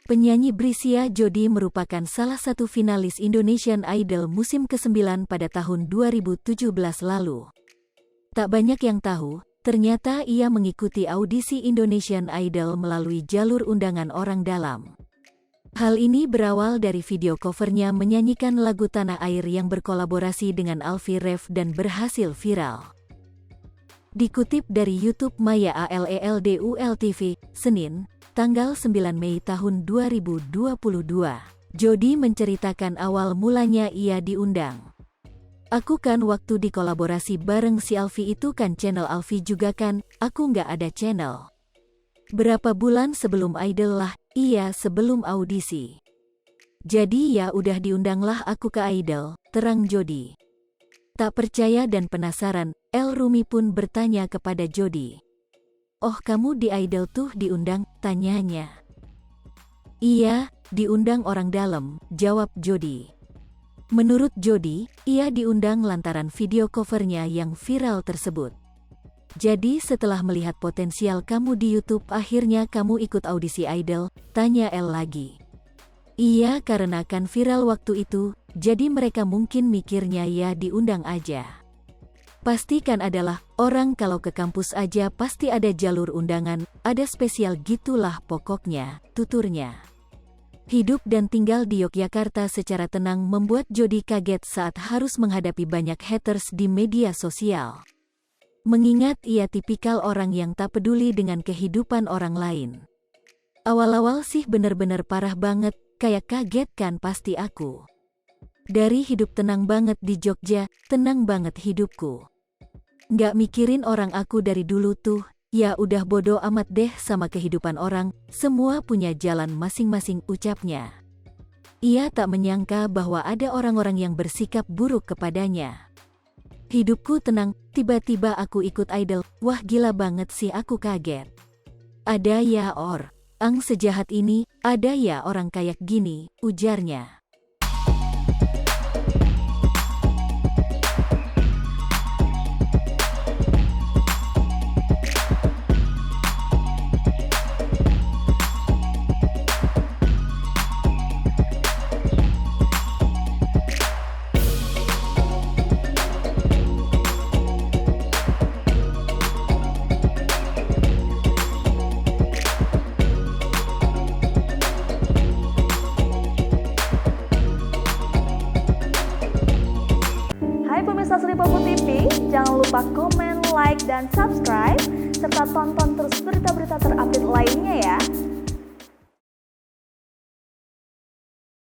Penyanyi Brisya Jody merupakan salah satu finalis Indonesian Idol musim ke-9 pada tahun 2017 lalu. Tak banyak yang tahu, ternyata ia mengikuti audisi Indonesian Idol melalui jalur undangan orang dalam. Hal ini berawal dari video covernya menyanyikan lagu Tanah Air yang berkolaborasi dengan Alfie Rev dan berhasil viral. Dikutip dari YouTube Maya ALELDUL TV, Senin, tanggal 9 Mei tahun 2022, Jody menceritakan awal mulanya ia diundang. "Aku kan waktu dikolaborasi bareng si Alfie itu kan channel Alfie juga kan, aku nggak ada channel. Berapa bulan sebelum Idol lah, iya sebelum audisi. Jadi ya udah diundanglah aku ke Idol," terang Jody. Tak percaya dan penasaran, El Rumi pun bertanya kepada Jody. "Oh kamu di Idol tuh diundang?" tanyanya. "Iya, diundang orang dalam," jawab Jody. Menurut Jody, ia diundang lantaran video covernya yang viral tersebut. "Jadi setelah melihat potensial kamu di YouTube akhirnya kamu ikut audisi Idol?" tanya El lagi. "Iya karena kan viral waktu itu, jadi mereka mungkin mikirnya ya diundang aja. Pasti kan adalah, orang kalau ke kampus aja pasti ada jalur undangan, ada spesial gitulah pokoknya," tuturnya. Hidup dan tinggal di Yogyakarta secara tenang membuat Jody kaget saat harus menghadapi banyak haters di media sosial. Mengingat ia tipikal orang yang tak peduli dengan kehidupan orang lain. "Awal-awal sih bener-bener parah banget, kayak kaget kan pasti aku. Dari hidup tenang banget di Jogja, tenang banget hidupku. Nggak mikirin orang aku dari dulu tuh, ya udah bodo amat deh sama kehidupan orang, semua punya jalan masing-masing," ucapnya. Ia tak menyangka bahwa ada orang-orang yang bersikap buruk kepadanya. "Hidupku tenang, tiba-tiba aku ikut Idol, wah gila banget sih aku kaget. Ada ya ang sejahat ini, ada ya orang kayak gini," ujarnya. Hai pemirsa Sri Popo TV, jangan lupa komen, like, dan subscribe, serta tonton terus berita-berita terupdate lainnya